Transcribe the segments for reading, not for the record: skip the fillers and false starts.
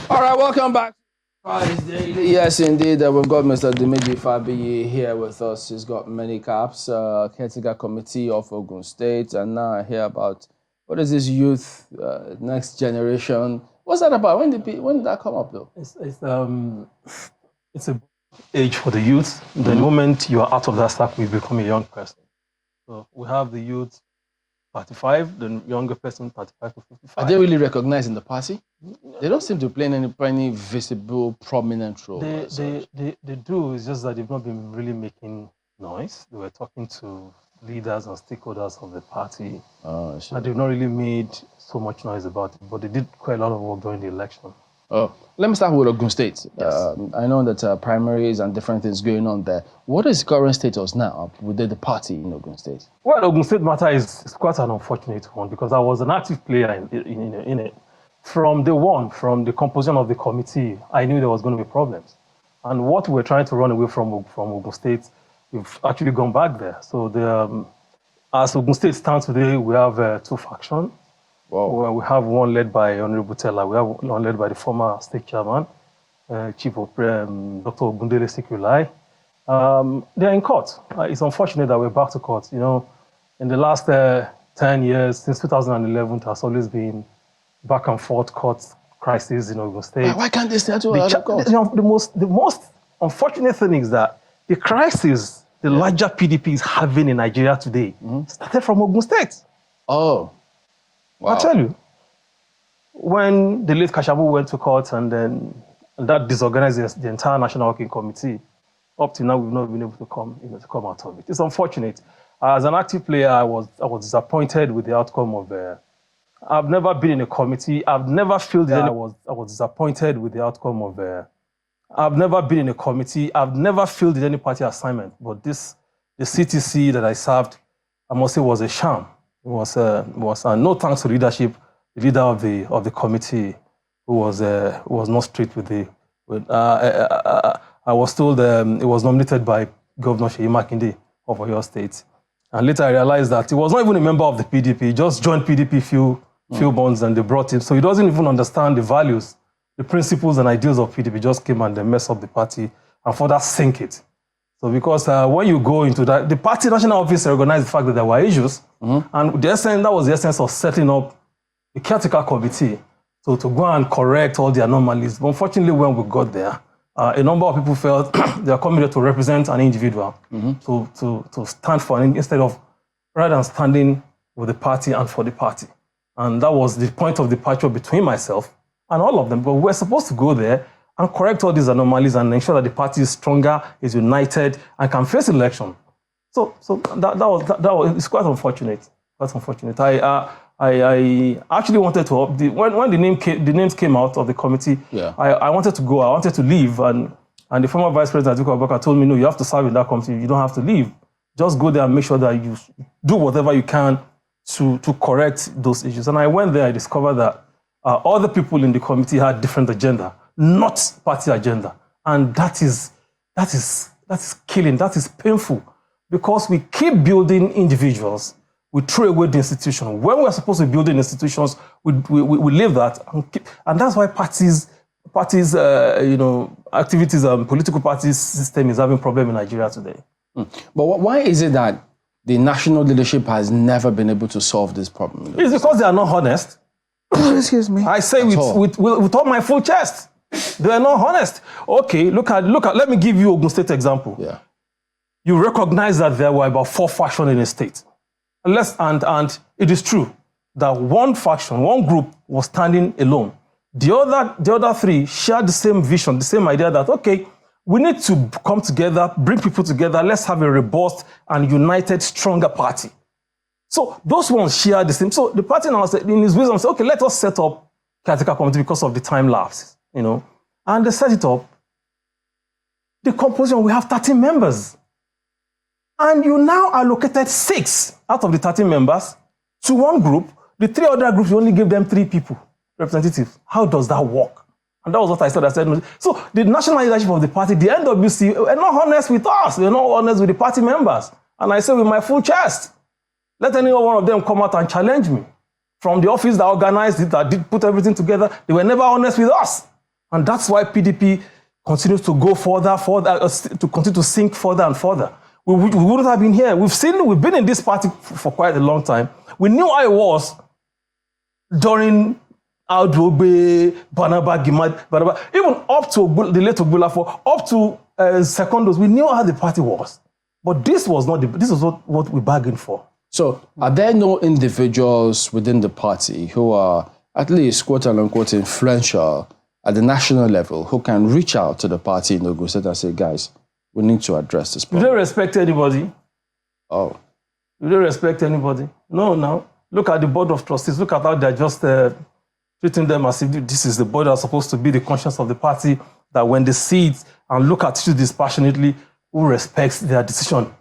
All right, welcome back. Friday's Daily. Yes, indeed. We've got Mr. Dimeji Fabiyi here with us. He's got many caps, caretaker committee of Ogun State, and now I hear about what is this youth, next generation. What's that about? When did that come up, though? It's a age for the youth. The moment you are out of that circle, you become a young person. So we have the youth 35, the younger person 35 to 55. Are they really recognized in the party? They don't seem to play any visible, prominent role. They do. It's just that they've not been really making noise. They were talking to leaders and stakeholders of the party. Oh, sure. And they've not really made so much noise about it, but they did quite a lot of work during the election. Oh, let me start with Ogun State. Yes. I know that primaries and different things going on there. What is current status now within the party in Ogun State? Well, Ogun State matter is quite an unfortunate one because I was an active player in it. From day one, from the composition of the committee, I knew there was going to be problems. And what we're trying to run away from Ogun State, we've actually gone back there. So as Ogun State stands today, we have two factions. Wow. Well, we have one led by Honorable Tella. We have one led by the former state chairman, Chief of Dr. Ogundele Sikulai. They're in court. It's unfortunate that we're back to court. You know, in the last 10 years, since 2011, it has always been back and forth court crisis in Ogun State. Why can't they settle out of court? The most unfortunate thing is that the crisis the larger PDP is having in Nigeria today started from Ogun State. Oh. Wow. I'll tell you, when the late Kashabu went to court and that disorganized the entire National Working Committee, up to now we've not been able to come out of it. It's unfortunate. As an active player, I was disappointed with the outcome of. I've never been in a committee. I've never felt that I was disappointed with the outcome of. I've never been in a committee. I've never filled any party assignment. But the CTC that I served, I must say, was a sham. It was no thanks to leadership. The leader of the committee, who was not straight with the. I was told it was nominated by Governor Seyi Makinde of Oyo State, and later I realized that he was not even a member of the PDP. He just joined PDP few months, and they brought him. So he doesn't even understand the values, the principles and ideals of PDP. Just came and they messed up the party and further sink it. So because when you go into that, the party national office recognized the fact that there were issues, and that was the essence of setting up the caretaker committee to go and correct all the anomalies. But unfortunately, when we got there, a number of people felt they are coming there to represent an individual, to stand for instead of rather than standing with the party and for the party. And that was the point of departure between myself and all of them. But we're supposed to go there and correct all these anomalies and ensure that the party is stronger, is united, and can face election. So that was it's quite unfortunate. Quite unfortunate. I actually wanted to when the names came out of the committee. Yeah. I wanted to go. I wanted to leave, and the former vice president Atiku Abubakar told me, no, you have to serve in that committee. You don't have to leave. Just go there and make sure that you do whatever you can to correct those issues. And I went there. I discovered that other people in the committee had different agenda, not party agenda, and that is killing. That is painful, because we keep building individuals. We throw away the institution. When we're supposed to be building institutions, we leave that and that's why parties, activities and political parties system is having problem in Nigeria today. But why is it that the national leadership has never been able to solve this problem? It's because they are not honest. Excuse me. I say with all my full chest, they are not honest. Okay, look at. Let me give you Ogun State example. Yeah. You recognize that there were about 4 factions in the state. And it is true that one faction, one group was standing alone. The other 3 shared the same vision, the same idea that, okay, we need to come together, bring people together, let's have a robust and united, stronger party. So those ones share the same. So the party now said, in his wisdom, said, okay, let us set up caretaker committee because of the time lapse, And they set it up. The composition, we have 13 members. And you now allocated 6 out of the 13 members to one group. The 3 other groups, you only give them 3 people, representatives. How does that work? And that was what I said. So the national leadership of the party, the NWC, are not honest with us. They're not honest with the party members. And I say with my full chest, let any one of them come out and challenge me. From the office that organized it, that did put everything together, they were never honest with us. And that's why PDP continues to go further, to continue to sink further and further. We wouldn't have been here. We've been in this party for quite a long time. We knew how it was during Audrogbe, Banaba, Gimad, even up to the late Ogbulafo, up to Secondos. We knew how the party was. But this was not what we bargained for. So, are there no individuals within the party who are at least quote unquote influential at the national level who can reach out to the party in Ogun State and say, guys, we need to address this problem? You don't respect anybody. Oh. You don't respect anybody. No. Look at the board of trustees. Look at how they're just treating them as if this is the board that's supposed to be the conscience of the party, that when they see it and look at it dispassionately, who respects their decision.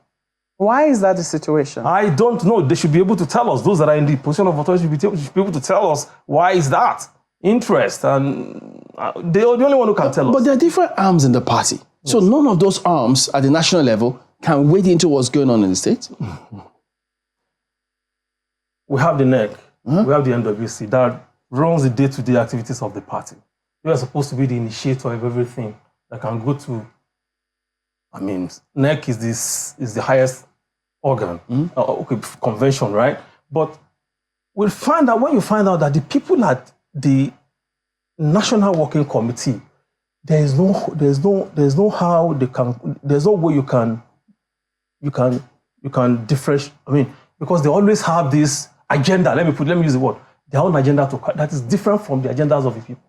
Why is that the situation? I don't know. They should be able to tell us. Those that are in the position of authority should be able to tell us why is that. Interest. And they're the only one who can tell us. But there are different arms in the party. Yes. So none of those arms at the national level can wade into what's going on in the state? We have the NEC. We have the NWC that runs the day-to-day activities of the party. They are supposed to be the initiator of everything that can go to. I mean, NEC is the highest organ, convention, right? But we'll find out, when you find out that the people at the National Working Committee, there's no way you can differentiate. I mean, because they always have this agenda. Let me use the word. Their own agenda that is different from the agendas of the people.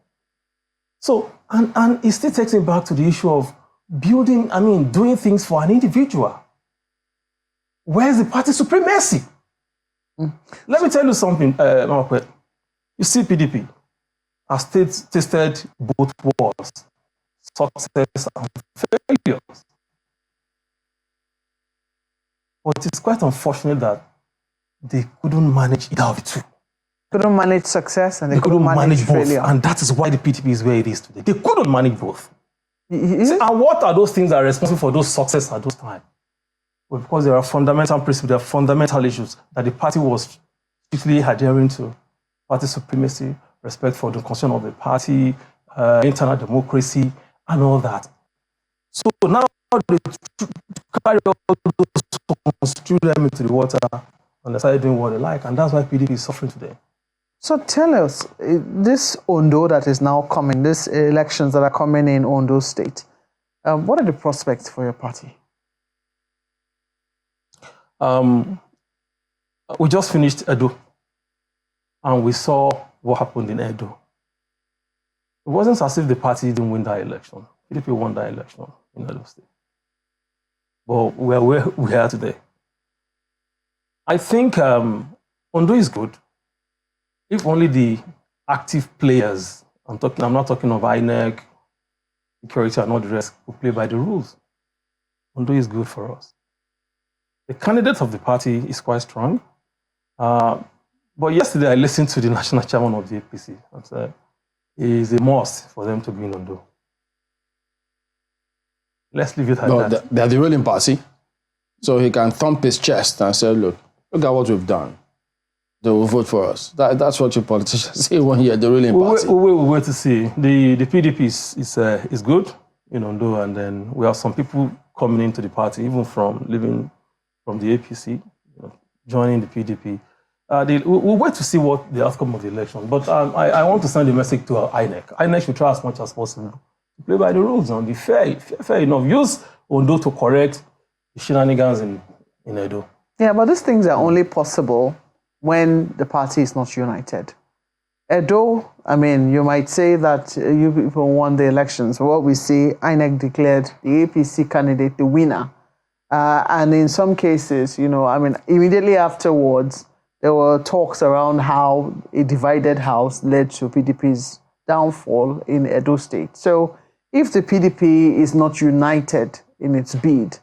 So, and it still takes me back to the issue of doing things for an individual. Where's the party supremacy? Let me tell you something, you see, PDP has tasted both wars, success and failures. But it's quite unfortunate that they couldn't manage either of the two. Couldn't manage success and they couldn't manage failure. Both. And that is why the PDP is where it is today. They couldn't manage both. See, and what are those things that are responsible for those success at those times? Well, because there are fundamental principles, there are fundamental issues that the party was strictly adhering to. Party supremacy, respect for the concern of the party, internal democracy, and all that. So now they carry all those, threw them into the water, and they started doing what they like, and that's why PDP is suffering today. So tell us, this Ondo that is now coming, these elections that are coming in Ondo State, what are the prospects for your party? We just finished Edo, and we saw what happened in Edo. It wasn't as if the party didn't win that election. PDP won that election in Edo State. But we're where we are today. I think Ondo is good. If only the active players, I'm not talking of INEC, security and all the rest, who play by the rules. Ondo is good for us. The candidate of the party is quite strong. But yesterday I listened to the national chairman of the APC and said it is a must for them to be in Ondo. Let's leave it at that. They're the ruling party. So he can thump his chest and say, look at what we've done. They will vote for us. That's what your politicians say when you're the ruling party. We'll wait to see. The PDP is good in Ondo, and then we have some people coming into the party, even living from the APC, joining the PDP. We'll wait to see what the outcome of the election. But I want to send a message to INEC. INEC should try as much as possible to play by the rules and be fair enough. Use Ondo to correct the shenanigans in Edo. Yeah, but these things are only possible when the party is not united. Edo, you might say that you people won the elections. What we see, INEC declared the APC candidate the winner. And in some cases, immediately afterwards, there were talks around how a divided house led to PDP's downfall in Edo State. So if the PDP is not united in its bid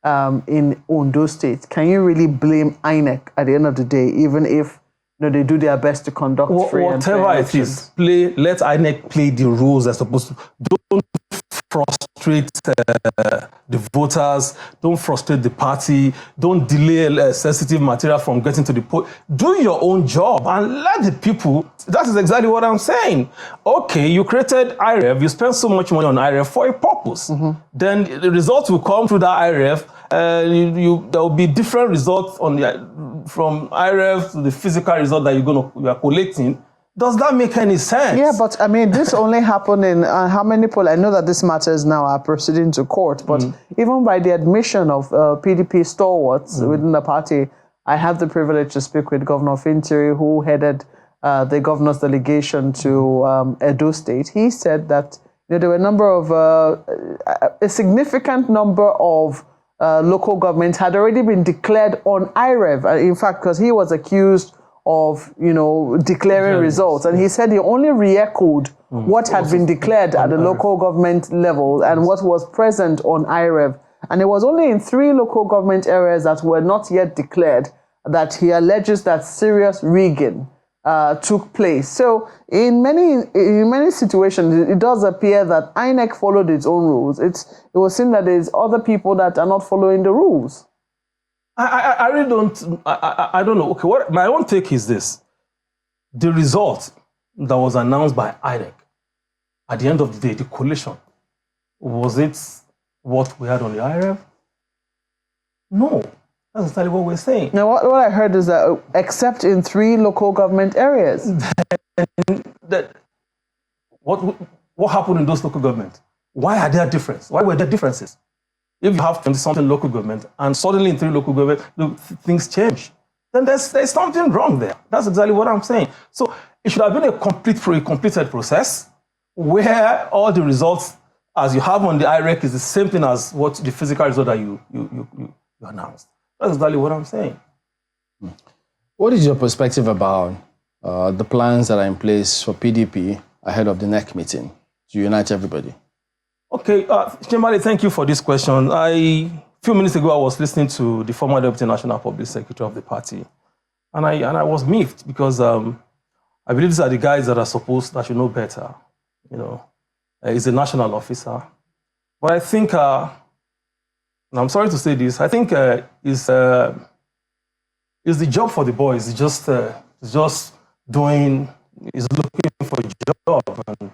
in Ondo State, can you really blame INEC at the end of the day, even if they do their best to conduct free and fair elections? Whatever it is, let INEC play the rules they're supposed to. Don't frustrate the voters, don't frustrate the party, don't delay sensitive material from getting to the poll. Do your own job and let the people, that is exactly what I'm saying. Okay, you created IREF, you spent so much money on IREF for a purpose. Then the results will come through that IREF, there will be different results from IREF to the physical result that you are collecting. Does that make any sense? Yeah, but I mean, this only happened in how many polls? I know that this matters now are proceeding to court, but even by the admission of PDP stalwarts within the party, I have the privilege to speak with Governor Fintiri, who headed the governor's delegation to Edo State. He said that there were a significant number of local governments had already been declared on IREV. In fact, because he was accused of, declaring results. And he said he only re-echoed what had been declared at the local government level and what was present on IREV. And it was only in 3 local government areas that were not yet declared that he alleges that serious rigging took place. So in many situations, it does appear that INEC followed its own rules. It was seen that there's other people that are not following the rules. I really don't. I don't know. Okay, what my own take is this: the result that was announced by INEC at the end of the day, the collation, was it what we had on the IRF? No, that's exactly what we're saying. Now, what I heard is that except in 3 local government areas, what happened in those local governments? Why are there differences? Why were there differences? If you have 20-something local government and suddenly in 3 local government, things change, then there's something wrong there. That's exactly what I'm saying. So it should have been a completed process where all the results, as you have on the IREC, is the same thing as what the physical result that you announced. That's exactly what I'm saying. What is your perspective about the plans that are in place for PDP ahead of the next meeting to unite everybody? Okay, Chimale, thank you for this question. A few minutes ago, I was listening to the former Deputy National Public Secretary of the party, and I was miffed because I believe these are the guys that should know better. He's a national officer, but I think, and I'm sorry to say this, I think it's the job for the boys. He's just looking for a job. And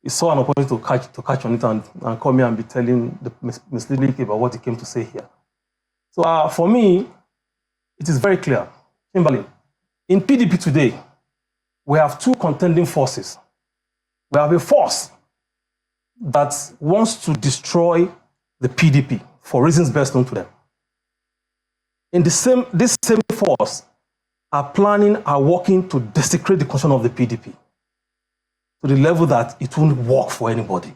he saw an opportunity to catch on it and come here and be telling the misleading about what he came to say here. So for me, it is very clear. Kimberly, in PDP today, we have 2 contending forces. We have a force that wants to destroy the PDP for reasons best known to them. This same force are working to desecrate the constitution of the PDP to the level that it won't work for anybody.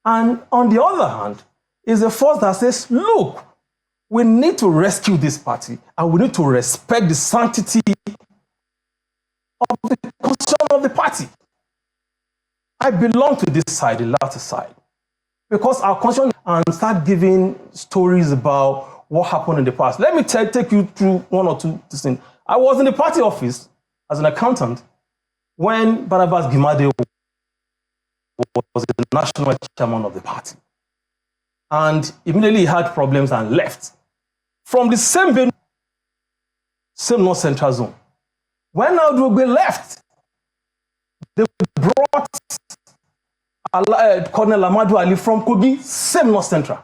And on the other hand, is a force that says, look, we need to rescue this party and we need to respect the sanctity of the constitution of the party. I belong to this side, the latter side, because our constitution and start giving stories about what happened in the past. Let me take you through 1 or 2 things. I was in the party office as an accountant when Barnabas Gimade was the national chairman of the party. And immediately he had problems and left. From the same North Central Zone. When Aldrogbe left, they brought Colonel Amadou Ali from Kogi, same North Central,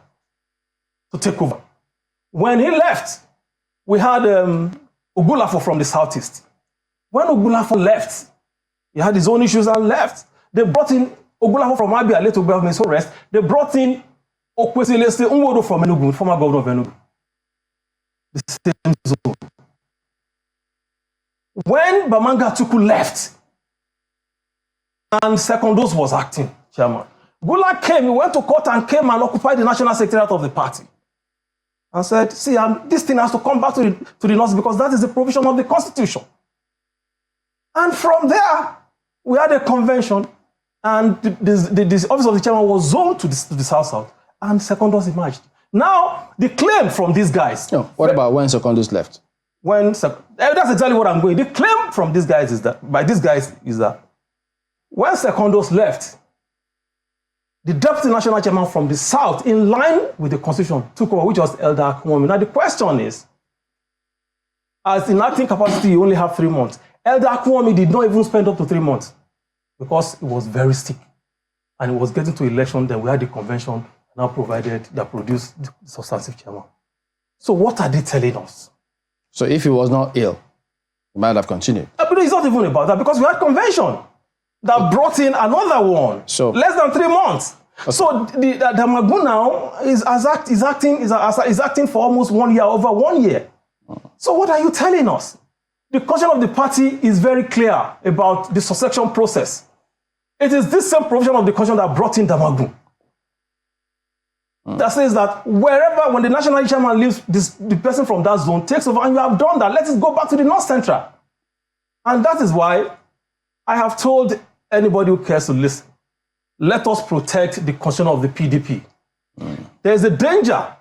to take over. When he left, we had Ogulafo from the Southeast. When Ogulafo left, he had his own issues and left. They brought in Ogulafo from Abia, later government so rest. They brought in Okwesilese Unwodo from Enugu, former governor of Enugu. The same zone. When Bamanga Tuku left, and Secondos was acting chairman, Gula came, he went to court and came and occupied the national secretariat of the party. And said, see, this thing has to come back to the North because that is the provision of the Constitution. And from there, we had a convention, and the office of the chairman was zoned to the South-South, and Secondos emerged. Now, the claim from these guys... No, what about when Secondos left? That's exactly what I'm going. The claim from these guys is that, when Secondos left, the deputy national chairman from the south, in line with the constitution, took over, which was Elder Akinwumi. Now the question is, as in acting capacity, you only have 3 months. Elder Akinwumi did not even spend up to 3 months because he was very sick. And it was getting to election, then we had the convention now produced the substantive chairman. So what are they telling us? So if he was not ill, he might have continued. But it's not even about that, because we had convention that brought in another one. So less than 3 months. Okay. So the Magu now is acting for almost 1 year, over 1 year. So what are you telling us? The constitution of the party is very clear about the succession process. It is this same provision of the constitution that brought in Damagu. That says that wherever, when the national chairman leaves, the person from that zone takes over, and you have done that, let it go back to the North Central. And that is why I have told anybody who cares to listen, let us protect the constitution of the PDP. There is a danger.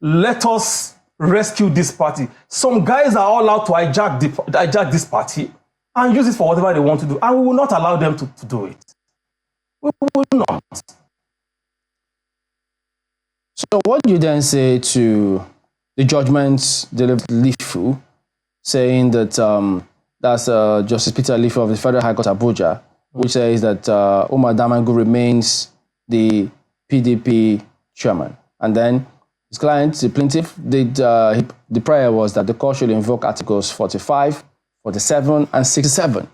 Let us rescue this party. Some guys are all out to hijack this party and use it for whatever they want to do. And we will not allow them to do it. We will not. So what do you then say to the judgments delivered Lifu, saying that that's Justice Peter Lifu of the Federal High Court Abuja, which says that Umar Damagu remains the PDP chairman. And then his client, the plaintiff, the prayer was that the court should invoke Articles 45, 47, and 67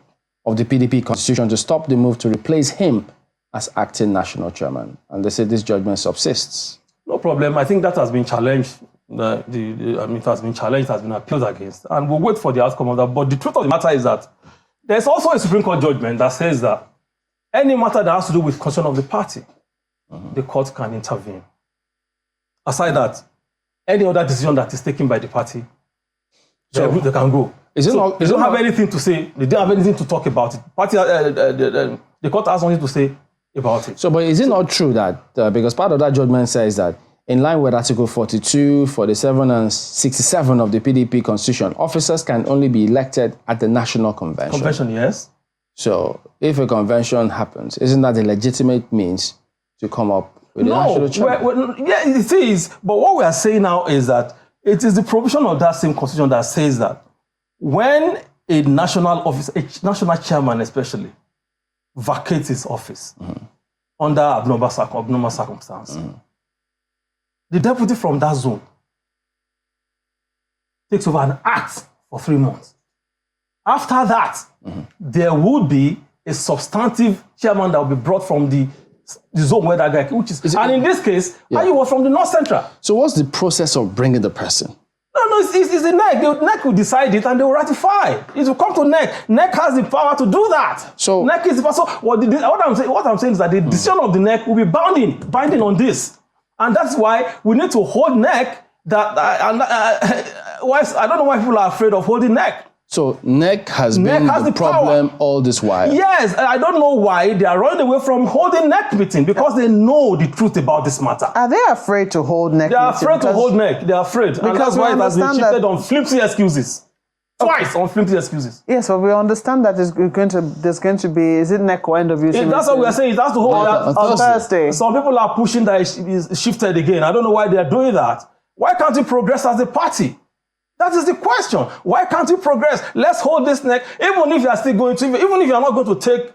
of the PDP constitution to stop the move to replace him as acting national chairman. And they say this judgment subsists. No problem. I think that has been challenged. It has been challenged, has been appealed against. And we'll wait for the outcome of that. But the truth of the matter is that there's also a Supreme Court judgment that says that any matter that has to do with constitution of the party, the court can intervene. Aside that, any other decision that is taken by the party, they can go. They don't have anything to say. They don't have anything to talk about it. The court has nothing to say about it. So, but is it not true that, because part of that judgment says that in line with Article 42, 47, and 67 of the PDP Constitution, officers can only be elected at the National Convention. Convention, yes. So, if a convention happens, isn't that a legitimate means to come up with a national chairman? Yeah, it is. But what we are saying now is that it is the provision of that same Constitution that says that when a national office, a national chairman especially, vacates his office under abnormal circumstances, the deputy from that zone takes over and acts for 3 months. After that, there would be a substantive chairman that will be brought from the zone where that guy, and in this case, he was from the North Central. So what's the process of bringing the person? No, it's the NEC. The NEC will decide it and they will ratify. It will come to NEC. NEC has the power to do that. So NEC is the power. So what I'm saying is that the decision of the NEC will be binding on this. And that's why we need to hold NEC. I don't know why people are afraid of holding NEC. So NEC has been the problem all this while. Yes, I don't know why they are running away from holding NEC meeting, because they know the truth about this matter. Are they afraid to hold NEC? They are afraid to hold NEC. They are afraid. And that's why it has been shifted on flimsy excuses. Twice on flimsy excuses. Yes, but we understand that there's going to be, is it NEC or NWC? That's what we are saying. It has to hold on Thursday. Some people are pushing that it's shifted again. I don't know why they are doing that. Why can't we progress as a party? That is the question. Why can't we progress? Let's hold this NEC, even if you are still going to, even if you are not going to take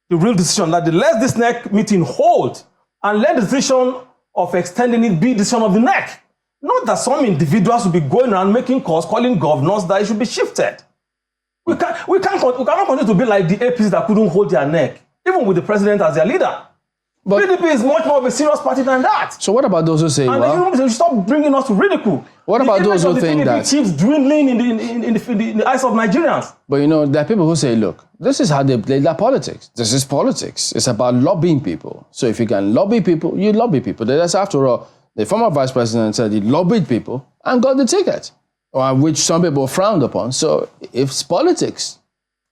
the real decision, that let this NEC meeting hold, and let the decision of extending it be the decision of the NEC. Not that some individuals will be going around making calls, calling governors that it should be shifted. We cannot continue to be like the APs that couldn't hold their NEC, even with the president as their leader. But PDP is much more of a serious party than that. So what about those who say, and you stop bringing us to ridicule. What about those who think that PDP keeps dwindling in the eyes of Nigerians? But there are people who say, look, this is how they play their politics. This is politics. It's about lobbying people. So if you can lobby people, you lobby people. That's, after all, the former vice president said he lobbied people and got the ticket, which some people frowned upon. So if it's politics,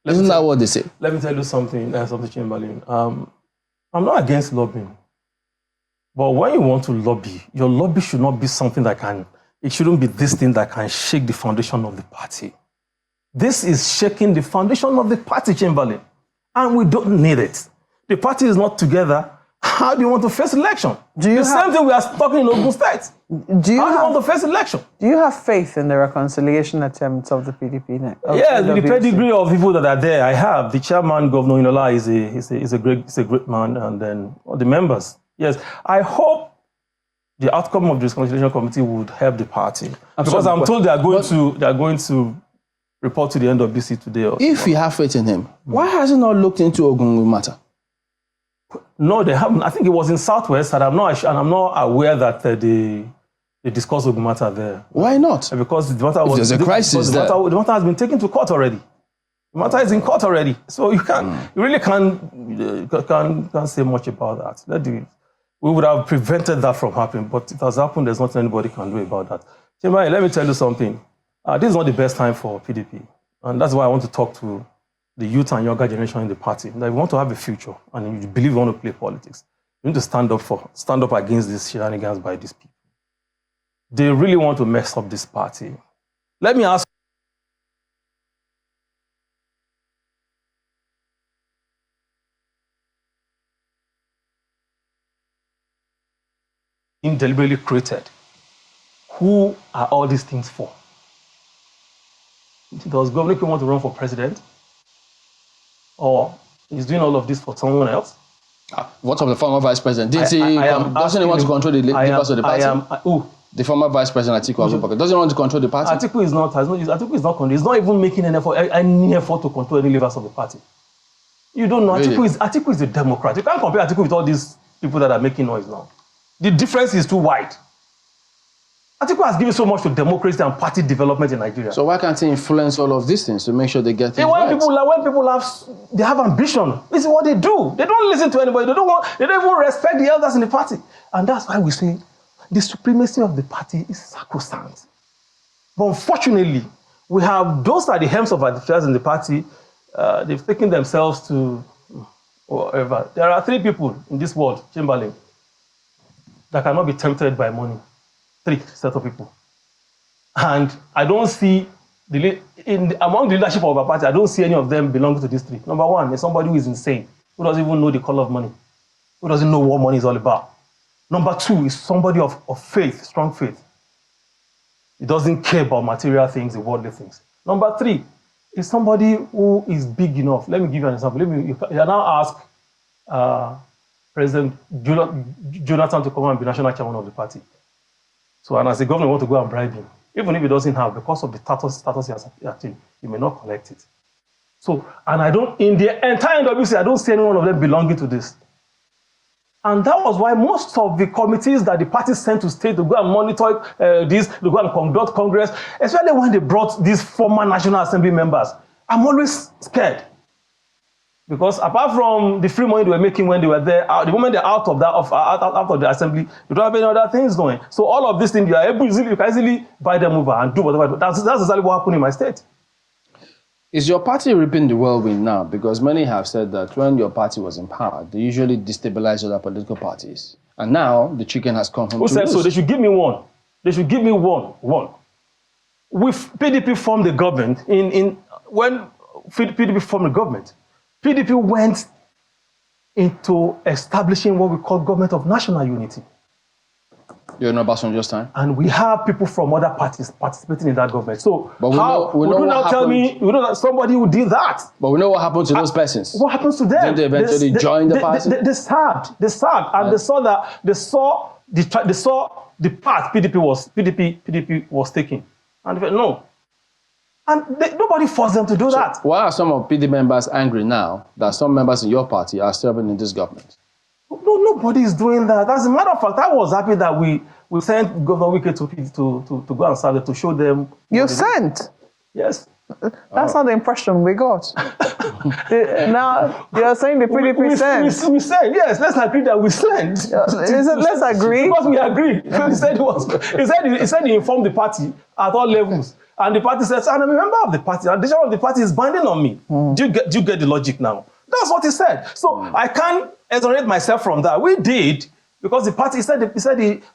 isn't that what they say? Let me tell you something, Chamberlain. I'm not against lobbying. But when you want to lobby, your lobby should not be something it shouldn't be this thing that can shake the foundation of the party. This is shaking the foundation of the party, Chamberlain. And we don't need it. The party is not together, how do you want to face election? Same thing we are talking in Ogun State. How do you want to face election? Do you have faith in the reconciliation attempts of the PDP now? Yes, with the pedigree of people that are there, I have. The chairman, Governor Inola, is a great man, and then all the members. Yes, I hope the outcome of the reconciliation committee would help the party, because I'm told they are going to report to the NWC today. If you have faith in him, why has he not looked into Ogun matter? No, they haven't. I think it was in Southwest, and I'm not aware that they discussed Ogun matter there. Why not? Because the matter there's a crisis there. The matter has been taken to court already. The matter is in court already, so you really can't say much about that. We would have prevented that from happening, but it has happened. There's nothing anybody can do about that. Chimai, let me tell you something. This is not the best time for PDP, and that's why I want to talk to the youth and younger generation in the party. That if you want to have a future and you believe you want to play politics, you need to stand up against these shenanigans by these people. They really want to mess up this party. Let me ask. Deliberately created. Who are all these things for? Does Governor Kim want to run for president? Or is doing all of this for someone else? What of the former vice president? Doesn't he want to control the leaders of the party? The former vice president Atiku Abubakar doesn't want to control the party. Atiku is not. He's not even making any effort to control any levers of the party. You don't know. Really? Atiku is a Democrat. You can't compare Atiku with all these people that are making noise now. The difference is too wide. Atiku has given so much to democracy and party development in Nigeria. So why can't he influence all of these things to make sure they get things right? When people have ambition, this is what they do. They don't listen to anybody. They don't even respect the elders in the party. And that's why we say the supremacy of the party is sacrosanct. But unfortunately, we have those at the helms of affairs in the party. They've taken themselves to whatever. There are 3 people in this world, Chamberlain, that cannot be tempted by money. 3 set of people. And I don't see, among the leadership of our party, I don't see any of them belonging to these 3. Number 1 is somebody who is insane, who doesn't even know the color of money, who doesn't know what money is all about. Number 2 is somebody of faith, strong faith. He doesn't care about material things, the worldly things. Number 3 is somebody who is big enough. Let me give you an example. You now ask President Jonathan to come and be national chairman of the party. So, and as a governor, you want to go and bribe him. Even if he doesn't have, because of the status he has achieved, he may not collect it. So, and in the entire NWC, I don't see any one of them belonging to this. And that was why most of the committees that the party sent to state to go and monitor this, to go and conduct Congress, especially when they brought these former National Assembly members, I'm always scared. Because apart from the free money they were making when they were there, the moment they're out of the assembly, you don't have any other things going. So all of these things, you can easily buy them over and do whatever. That's exactly what happened in my state. Is your party reaping the whirlwind now? Because many have said that when your party was in power, they usually destabilize other political parties. And now the chicken has come home. Who said so? They should give me one. They should give me one. With PDP formed the government, when PDP formed the government, PDP went into establishing what we call government of national unity. You're in Obasanjo's time? And we have people from other parties participating in that government. So but we know that somebody who did that. But we know what happened to those persons. What happens to them? Did they eventually join the party? They served, and they saw the path PDP was taking. And they said, no. And nobody forced them to do that. Why are some of PDP members angry now that some members in your party are serving in this government? No, nobody is doing that. As a matter of fact, I was happy that we sent Governor Wike to go and serve them, to show them. You sent? Yes. That's not the impression we got. Now, you're saying the PDP sent. We sent, yes. Let's agree that we sent. Let's agree. Because we agree. He said he informed the party at all levels. And the party says, I'm a member of the party. And the decision of the party is binding on me. Do you get the logic now? That's what he said. So I can't exonerate myself from that. We did, because the party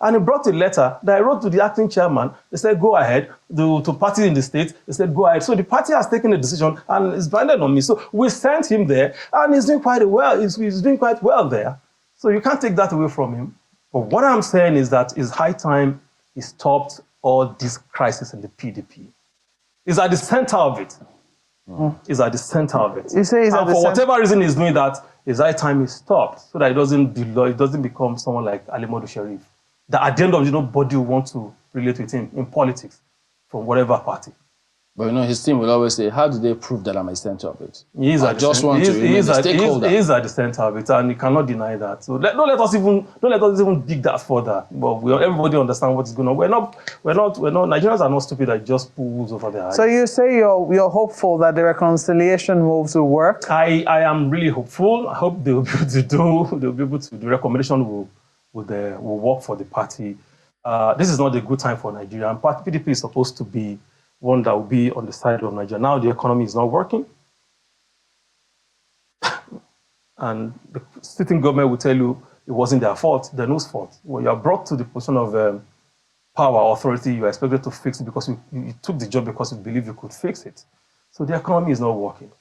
and he brought a letter that I wrote to the acting chairman. They said, go ahead, to parties in the state. They said, go ahead. So the party has taken a decision and it's binding on me. So we sent him there, and he's doing quite well. He's doing quite well there. So you can't take that away from him. But what I'm saying is that it's high time he stopped all this crisis in the PDP. He's at the center of it. He's at the center of it. You say he's at the for center. whatever reason he's doing that, it's high time he stopped so that it doesn't become someone like Alimodu Sharif. That at the end of it, nobody will want to relate with him in politics from whatever party. But his team will always say, how do they prove that I'm at the center of it? He is I just want to remain a stakeholder. He is at the center of it, and you cannot deny that. So don't let us even dig that further. But everybody understand what is going on. We're not. Nigerians are not stupid. That just pull wool over their eyes. So you say you're hopeful that the reconciliation moves will work? I am really hopeful. I hope they will be able to do. They'll be able to. The recommendation will work for the party. This is not a good time for Nigeria. And PDP is supposed to be one that will be on the side of Nigeria. Now the economy is not working. And the sitting government will tell you it wasn't their fault, they're whose fault. When you are brought to the position of power, authority, you are expected to fix it because you took the job because you believe you could fix it. So the economy is not working.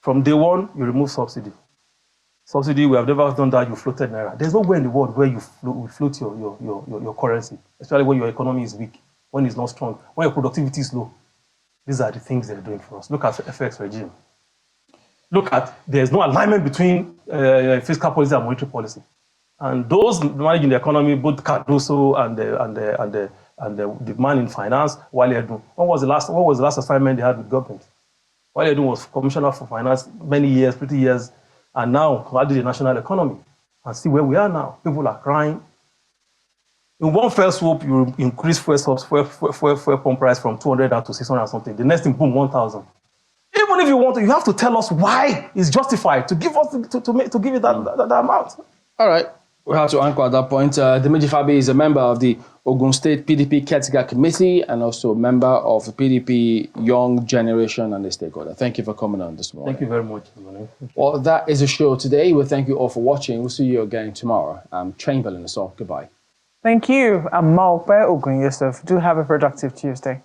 From day one, you remove subsidy. Subsidy, we have never done that, you floated Naira. There's nowhere in the world where you float your currency, especially when your economy is weak, when it's not strong, when your productivity is low. These are the things they're doing for us. Look at the FX regime. Look at, there's no alignment between fiscal policy and monetary policy. And those managing the economy, both Cardoso and the man in finance, Wale Edun. What was the last assignment they had with government? Wale Edun was commissioner for finance many years, pretty years, and now how did the national economy? And see where we are now. People are crying. In one fell swoop, you increase fuel pump price from 200 down to 600 or something. The next thing, boom, 1,000. Even if you want to, you have to tell us why it's justified to give us to give it that amount. All right, we have to anchor at that point. Dimeji Fabiyi is a member of the Ogun State PDP Caretaker Committee and also a member of the PDP Young Generation and a stakeholder. Thank you for coming on this morning. Thank you very much. Well, that is the show today. We thank you all for watching. We'll see you again tomorrow. I'm Chamberlain, so goodbye. Thank you. I'm Malpe Ogun Yusuf. Do have a productive Tuesday.